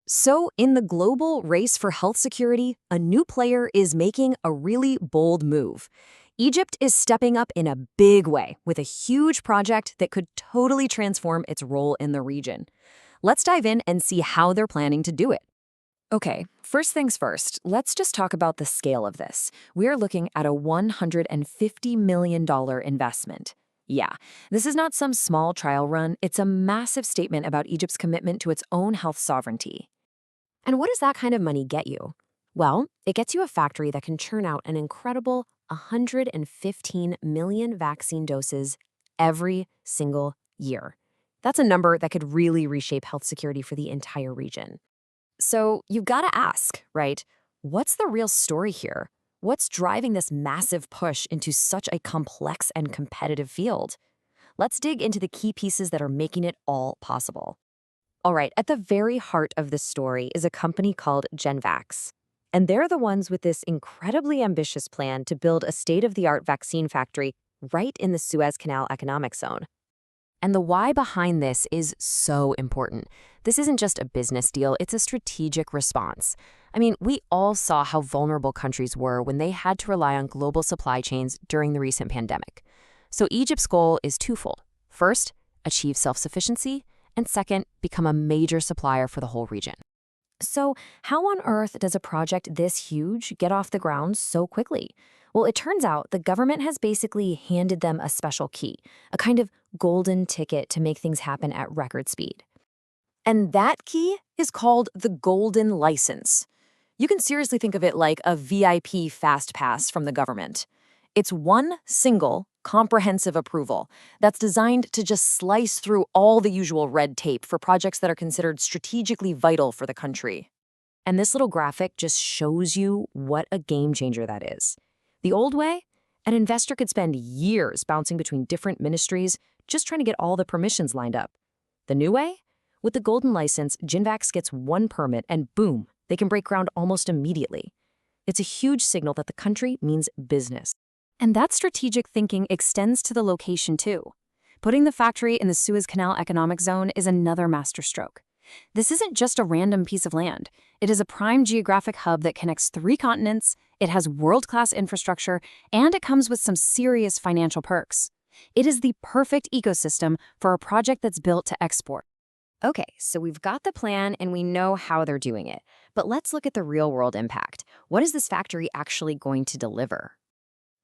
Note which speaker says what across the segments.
Speaker 1: So, in the global race for health security, a new player is making a really bold move. Egypt is stepping up in a big way with a huge project that could totally transform its role in the region. Let's dive in and see how they're planning to do it. Okay, first things first, let's just talk about the scale of this. We're looking at a $150 million investment. Yeah, this is not some small trial run, it's a massive statement about Egypt's commitment to its own health sovereignty. And what does that kind of money get you? Well, it gets you a factory that can churn out an incredible 115 million vaccine doses every single year. That's a number that could really reshape health security for the entire region. So you've got to ask, right? What's the real story here? What's driving this massive push into such a complex and competitive field? Let's dig into the key pieces that are making it all possible. All right, at the very heart of this story is a company called Genvax. And they're the ones with this incredibly ambitious plan to build a state-of-the-art vaccine factory right in the Suez Canal economic zone. And the why behind this is so important. This isn't just a business deal, it's a strategic response. I mean, we all saw how vulnerable countries were when they had to rely on global supply chains during the recent pandemic. So Egypt's goal is twofold. First, achieve self-sufficiency, and second, become a major supplier for the whole region. So how on earth does a project this huge get off the ground so quickly? Well, it turns out the government has basically handed them a special key, a kind of golden ticket to make things happen at record speed. And that key is called the Golden License. You can seriously think of it like a VIP fast pass from the government. It's one single, comprehensive approval that's designed to just slice through all the usual red tape for projects that are considered strategically vital for the country. And this little graphic just shows you what a game changer that is. The old way, an investor could spend years bouncing between different ministries just trying to get all the permissions lined up. The new way? With the golden license, Genvax gets one permit and boom, they can break ground almost immediately. It's a huge signal that the country means business. And that strategic thinking extends to the location too. Putting the factory in the Suez Canal economic zone is another masterstroke. This isn't just a random piece of land. It is a prime geographic hub that connects 3 continents, it has world-class infrastructure, and it comes with some serious financial perks. It is the perfect ecosystem for a project that's built to export. Okay, so we've got the plan and we know how they're doing it. But let's look at the real-world impact. What is this factory actually going to deliver?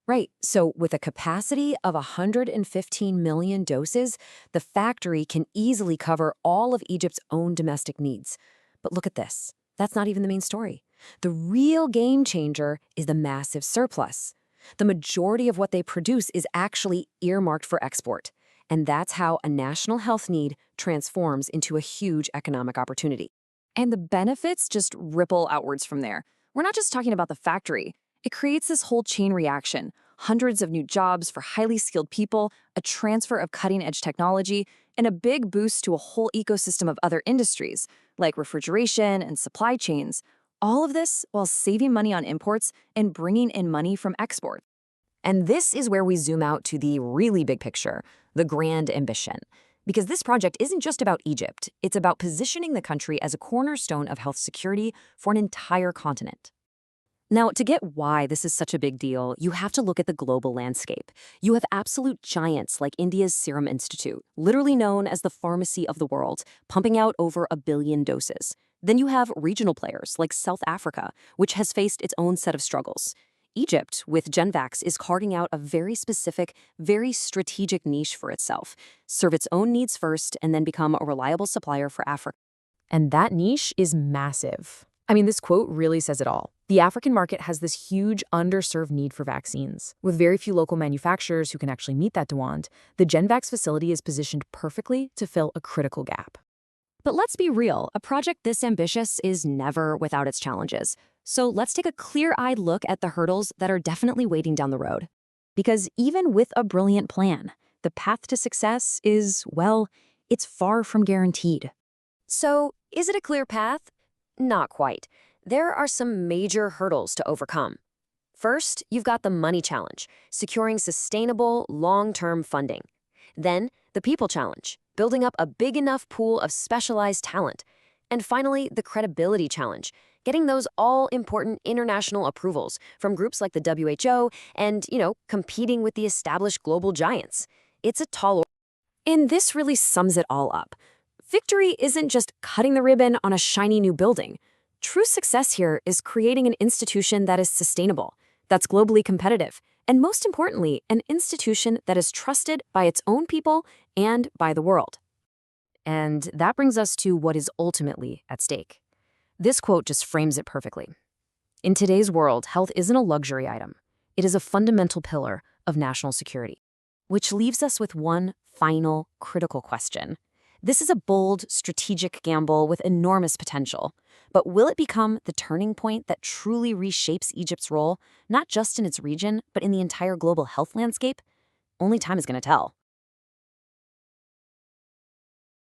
Speaker 1: Right, so with a capacity of 115 million doses, the factory can easily cover all of Egypt's own domestic needs. But look at this. That's not even the main story. The real game changer is the massive surplus. The majority of what they produce is actually earmarked for export. And that's how a national health need transforms into a huge economic opportunity. And the benefits just ripple outwards from there. We're not just talking about the factory. It creates this whole chain reaction, hundreds of new jobs for highly skilled people, a transfer of cutting-edge technology, and a big boost to a whole ecosystem of other industries, like refrigeration and supply chains. All of this while saving money on imports and bringing in money from export. And this is where we zoom out to the really big picture, the grand ambition. Because this project isn't just about Egypt, it's about positioning the country as a cornerstone of health security for an entire continent. Now, to get why this is such a big deal, you have to look at the global landscape. You have absolute giants like India's Serum Institute, literally known as the pharmacy of the world, pumping out over 1 billion doses. Then you have regional players like South Africa, which has faced its own set of struggles. Egypt, with Genvax, is carving out a very specific, very strategic niche for itself, serve its own needs first, and then become a reliable supplier for Africa. And that niche is massive. I mean, this quote really says it all. The African market has this huge underserved need for vaccines. With very few local manufacturers who can actually meet that demand, the Genvax facility is positioned perfectly to fill a critical gap. But let's be real, a project this ambitious is never without its challenges. So let's take a clear-eyed look at the hurdles that are definitely waiting down the road. Because even with a brilliant plan, the path to success is, well, it's far from guaranteed. So, is it a clear path? Not quite. There are some major hurdles to overcome. First, you've got the money challenge, securing sustainable, long-term funding. Then, the people challenge, building up a big enough pool of specialized talent. And finally, the credibility challenge, getting those all-important international approvals from groups like the WHO and, competing with the established global giants. It's a tall order. And this really sums it all up. Victory isn't just cutting the ribbon on a shiny new building. True success here is creating an institution that is sustainable, that's globally competitive, and most importantly, an institution that is trusted by its own people and by the world. And that brings us to what is ultimately at stake. This quote just frames it perfectly. In today's world, health isn't a luxury item. It is a fundamental pillar of national security. Which leaves us with one final critical question. This is a bold, strategic gamble with enormous potential. But will it become the turning point that truly reshapes Egypt's role, not just in its region, but in the entire global health landscape? Only time is going to tell.